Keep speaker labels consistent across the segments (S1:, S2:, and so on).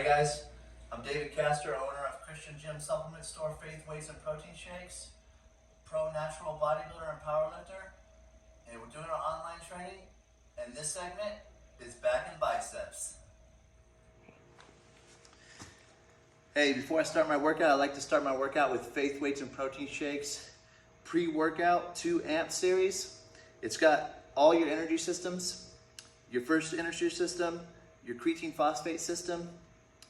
S1: Hi guys, I'm David Castor, owner of Christian Gym Supplement Store, Faith Weights and Protein Shakes, pro natural bodybuilder and powerlifter, and we're doing our online training, and this segment is Back and Biceps. Hey, before I start my workout, I like to start my workout with Faith Weights and Protein Shakes pre-workout 2 amp series. It's got all your energy systems, your first energy system, your creatine phosphate system.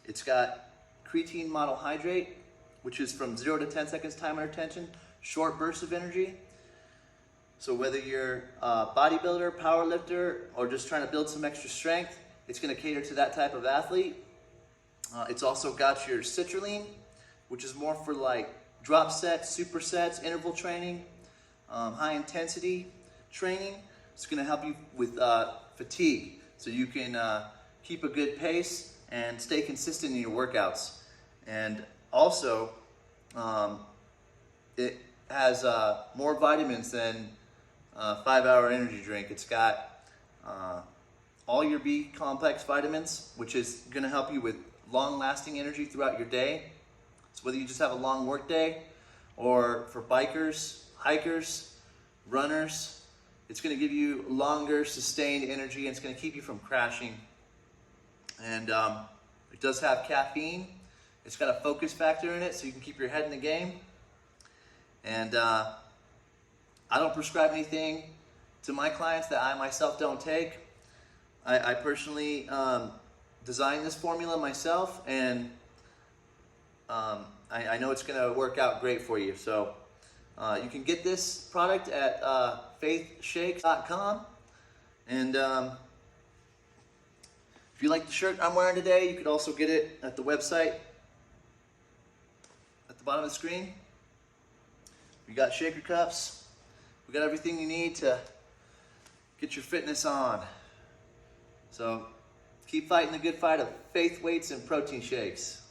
S1: It's got creatine monohydrate, which is from 0 to 10 seconds time under tension, short bursts of energy. So whether you're a bodybuilder, powerlifter, or just trying to build some extra strength, it's going to cater to that type of athlete. It's also got your citrulline, which is more for like drop sets, supersets, interval training, high intensity training. It's going to help you with fatigue, so you can keep a good pace and stay consistent in your workouts. And also, it has more vitamins than a 5-hour energy drink. It's got all your B complex vitamins, which is going to help you with long-lasting energy throughout your day. So whether you just have a long work day, or for bikers, hikers, runners, it's going to give you longer sustained energy, and it's going to keep you from crashing. And it does have caffeine. It's got a focus factor in it, so you can keep your head in the game. And I don't prescribe anything to my clients that I myself don't take. I personally designed this formula myself, and I know it's going to work out great for you. So you can get this product at faithshakes.com. And if you like the shirt I'm wearing today, you could also get it at the website at the bottom of the screen. We got shaker cups. We got everything you need to get your fitness on. So keep fighting the good fight of Faith Weights and Protein Shakes.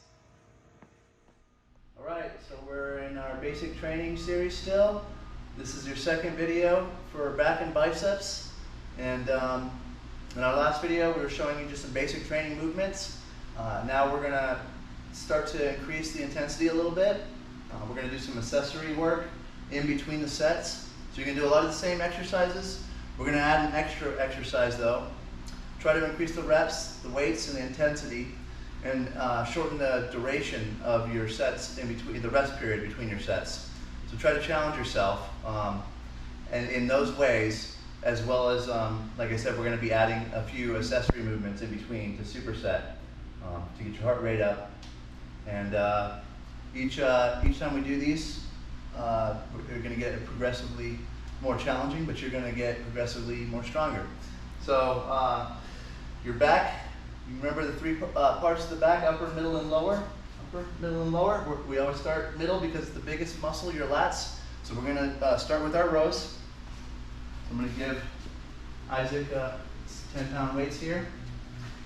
S1: All right, so we're in our basic training series still. This is your second video for Back and Biceps. And in our last video, we were showing you just some basic training movements. Now we're gonna start to increase the intensity a little bit. We're gonna do some accessory work in between the sets. So you can do a lot of the same exercises. We're gonna add an extra exercise though. Try to increase the reps, the weights, and the intensity, and shorten the duration of your sets in between, the rest period between your sets. So try to challenge yourself, and in those ways, as well as, like I said, we're going to be adding a few accessory movements in between to superset to get your heart rate up. And each time we do these, we're going to get progressively more challenging, but you're going to get progressively more stronger. So your back, you remember the 3 parts of the back: upper, middle, and lower. Upper, middle, and lower. We always start middle because it's the biggest muscle, your lats. So we're going to start with our rows. I'm going to give Isaac 10-pound weights here,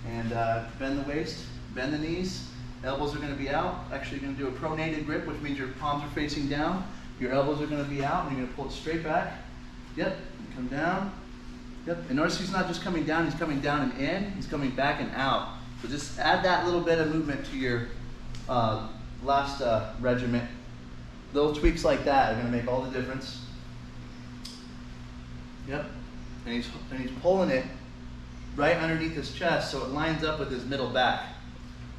S1: and bend the waist, bend the knees, elbows are going to be out. Actually, you're going to do a pronated grip, which means your palms are facing down, your elbows are going to be out, and you're going to pull it straight back. Yep, come down. Yep, and notice he's not just coming down, he's coming down and in, he's coming back and out. So just add that little bit of movement to your last regiment. Little tweaks like that are going to make all the difference. Yep, and he's pulling it right underneath his chest so it lines up with his middle back.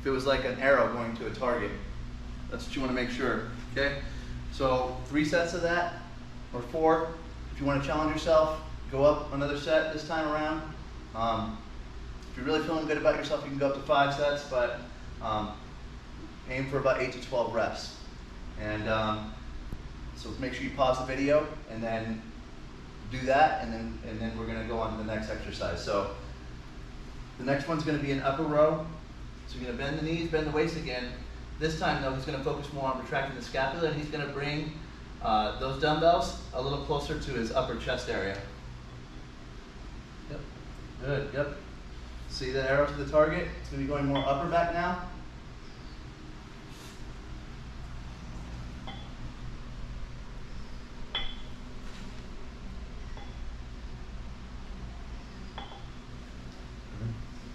S1: If it was like an arrow going to a target, that's what you want to make sure, okay? So 3 sets of that, or 4. If you want to challenge yourself, go up another set this time around. If you're really feeling good about yourself, you can go up to 5 sets, but aim for about 8 to 12 reps. And so make sure you pause the video and then do that, and then we're going to go on to the next exercise. So the next one's going to be an upper row. So you're going to bend the knees, bend the waist again. This time though, he's going to focus more on retracting the scapula, and he's going to bring those dumbbells a little closer to his upper chest area. Yep, good, yep. See the arrow to the target? It's going to be going more upper back now.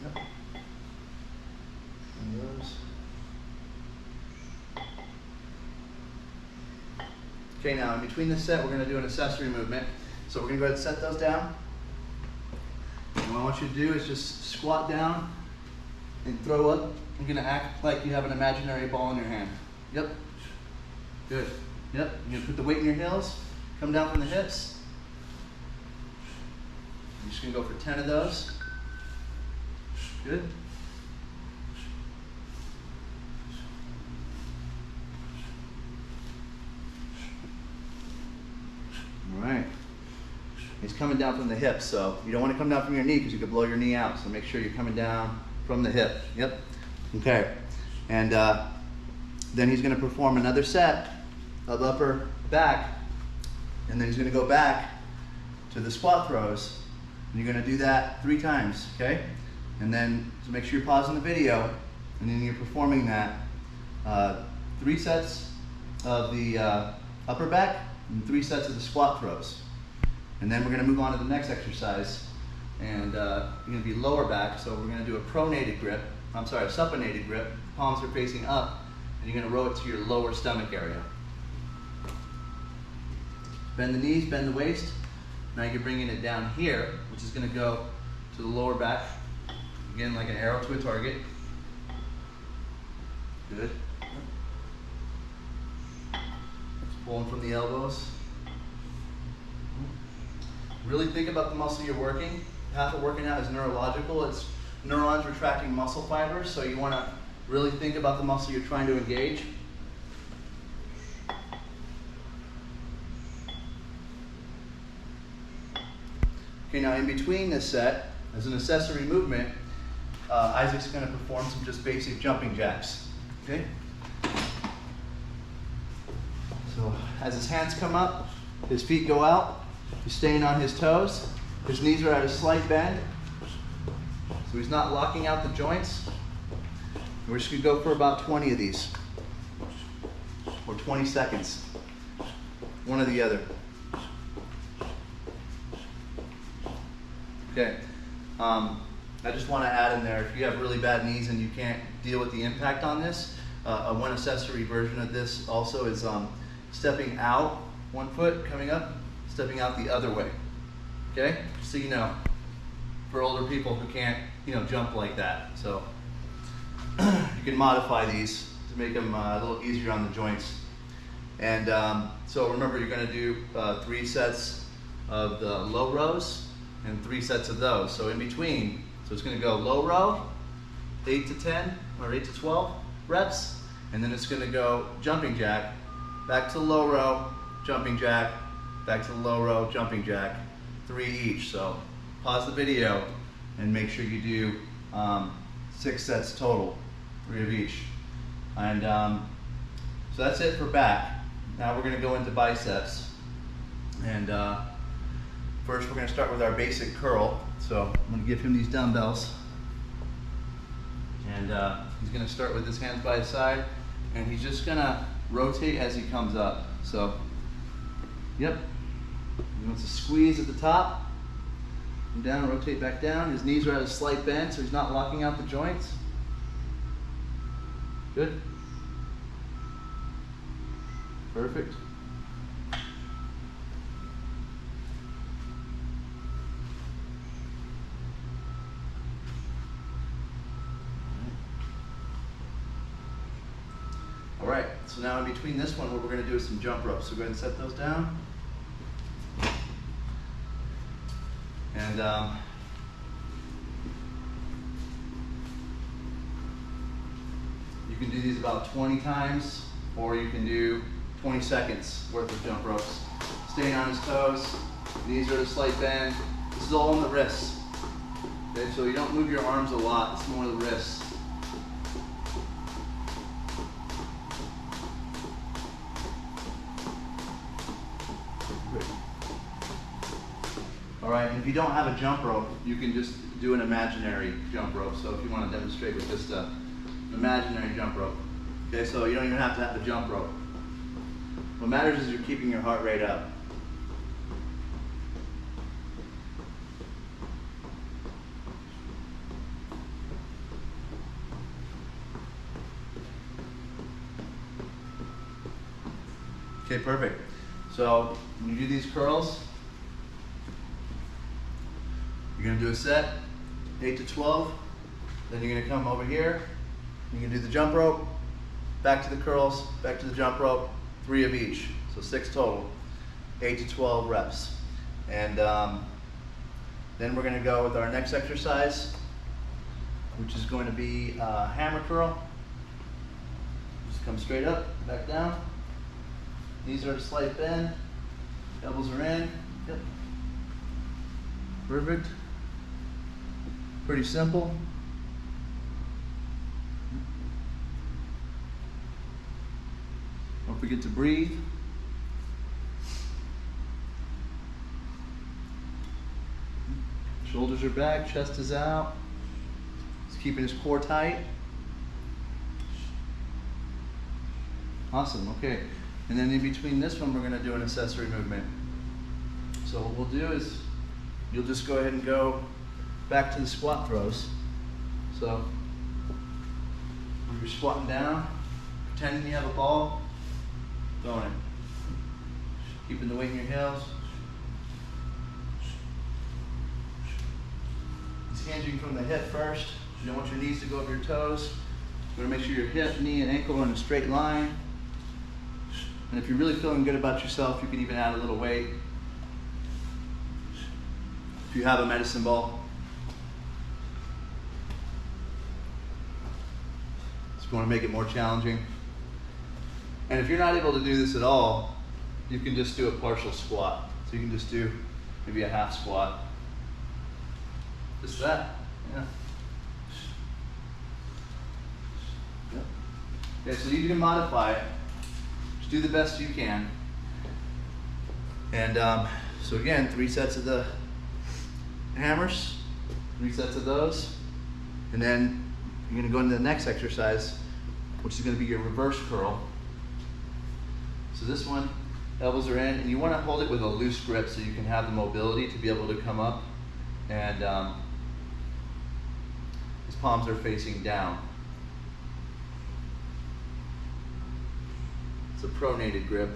S1: Yep. And yours. Okay, now in between this set, we're going to do an accessory movement. So we're going to go ahead and set those down. And what I want you to do is just squat down and throw up. You're going to act like you have an imaginary ball in your hand. Yep. Good. Yep. You're going to put the weight in your heels, come down from the hips. You're just going to go for 10 of those. Good. All right. He's coming down from the hip, so you don't want to come down from your knee because you could blow your knee out. So make sure you're coming down from the hip. Yep. Okay. And then he's going to perform another set of upper back, and then he's going to go back to the squat throws. And you're going to do that 3 times. Okay. And then so make sure you're pausing the video, and then you're performing that 3 sets of the upper back and 3 sets of the squat throws. And then we're going to move on to the next exercise, and you're going to be lower back. So we're going to do a supinated grip. Palms are facing up, and you're going to row it to your lower stomach area. Bend the knees, bend the waist. Now you're bringing it down here, which is going to go to the lower back. Again, like an arrow to a target. Good. Pulling from the elbows. Really think about the muscle you're working. Half of working out is neurological. It's neurons retracting muscle fibers, so you want to really think about the muscle you're trying to engage. Okay, now in between this set, as an accessory movement, Isaac's going to perform some just basic jumping jacks. Okay? So as his hands come up, his feet go out, he's staying on his toes, his knees are at a slight bend, so he's not locking out the joints. We're just going to go for about 20 of these, or 20 seconds, one or the other. Okay, I just want to add in there, if you have really bad knees and you can't deal with the impact on this, one accessory version of this also is stepping out 1 foot, coming up, stepping out the other way. Okay, so you know, for older people who can't, jump like that. So you can modify these to make them a little easier on the joints. And so remember, you're going to do 3 sets of the low rows and 3 sets of those. So in between, so it's going to go low row, 8 to 10 or 8 to 12 reps, and then it's going to go jumping jack, back to low row, jumping jack, back to low row, jumping jack, 3 each. So pause the video and make sure you do 6 sets total, 3 of each. And so that's it for back. Now we're going to go into biceps. And first we're going to start with our basic curl. So I'm going to give him these dumbbells. And he's going to start with his hands by his side. And he's just going to rotate as he comes up. So, yep. He wants to squeeze at the top. And down, rotate back down. His knees are at a slight bend, so he's not locking out the joints. Good. Perfect. All right, so now in between this one, what we're going to do is some jump ropes. So go ahead and set those down. And you can do these about 20 times, or you can do 20 seconds worth of jump ropes. Staying on his toes, knees are at a slight bend. This is all on the wrists. Okay, so you don't move your arms a lot, it's more the wrists. All right, and if you don't have a jump rope, you can just do an imaginary jump rope. So if you want to demonstrate with just an imaginary jump rope. Okay, so you don't even have to have the jump rope. What matters is you're keeping your heart rate up. Okay, perfect. So when you do these curls, you're gonna do a set, 8 to 12. Then you're gonna come over here. You're gonna do the jump rope, back to the curls, back to the jump rope, 3 of each. So 6 total, 8 to 12 reps. And then we're gonna go with our next exercise, which is going to be hammer curl. Just come straight up, back down. Knees are at a slight bend, elbows are in. Yep. Perfect. Pretty simple. Don't forget to breathe. Shoulders are back, chest is out. He's keeping his core tight. Awesome, okay. And then in between this one, we're gonna do an accessory movement. So what we'll do is, you'll just go ahead and go back to the squat throws. So, when you're squatting down, pretending you have a ball, throwing it. Keeping the weight in your heels. It's hinging from the hip first. You don't want your knees to go over your toes. You want to make sure your hip, knee, and ankle are in a straight line. And if you're really feeling good about yourself, you can even add a little weight. If you have a medicine ball. Just want to make it more challenging. And if you're not able to do this at all, you can just do a partial squat. So you can just do maybe a half squat. Just that, yeah. Yep. Okay, so you can modify it. Just do the best you can. And so again, 3 sets of the hammers, 3 sets of those. And then you're gonna go into the next exercise, which is gonna be your reverse curl. So this one, elbows are in, and you wanna hold it with a loose grip so you can have the mobility to be able to come up, and his palms are facing down. It's a pronated grip.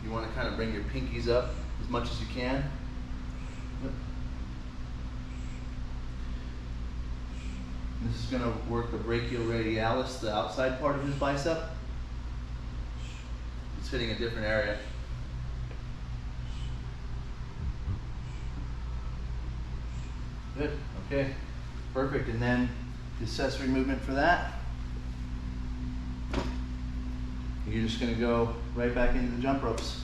S1: You wanna kind of bring your pinkies up as much as you can. Yep. This is gonna work the brachioradialis, the outside part of his bicep. It's hitting a different area. Good, okay, perfect. And then the accessory movement for that. You're just gonna go right back into the jump ropes.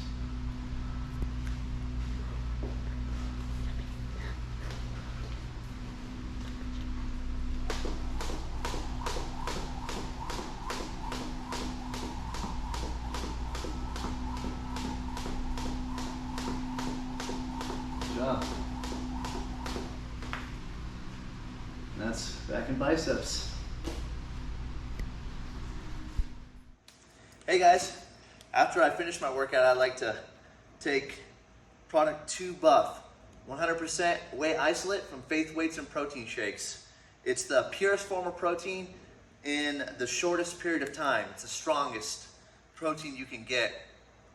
S1: Good job. And that's back and biceps. Hey guys, after I finish my workout, I like to take product 2 Buff, 100% whey isolate from Faith Weights and Protein Shakes. It's the purest form of protein in the shortest period of time. It's the strongest protein you can get.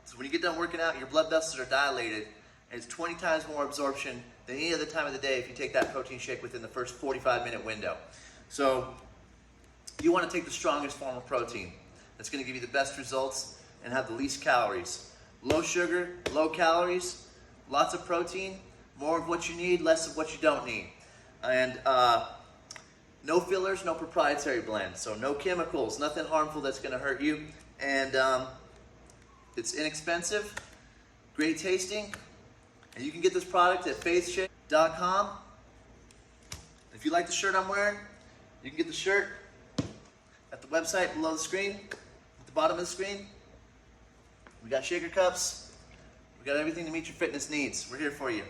S1: So when you get done working out, your blood vessels are dilated, and it's 20 times more absorption than any other time of the day if you take that protein shake within the first 45-minute window. So you want to take the strongest form of protein. That's going to give you the best results and have the least calories. Low sugar, low calories, lots of protein, more of what you need, less of what you don't need. And no fillers, no proprietary blends. So no chemicals, nothing harmful that's going to hurt you. And it's inexpensive, great tasting. And you can get this product at faithshake.com. If you like the shirt I'm wearing, you can get the shirt at the website below the screen. The bottom of the screen. We got shaker cups. We got everything to meet your fitness needs. We're here for you.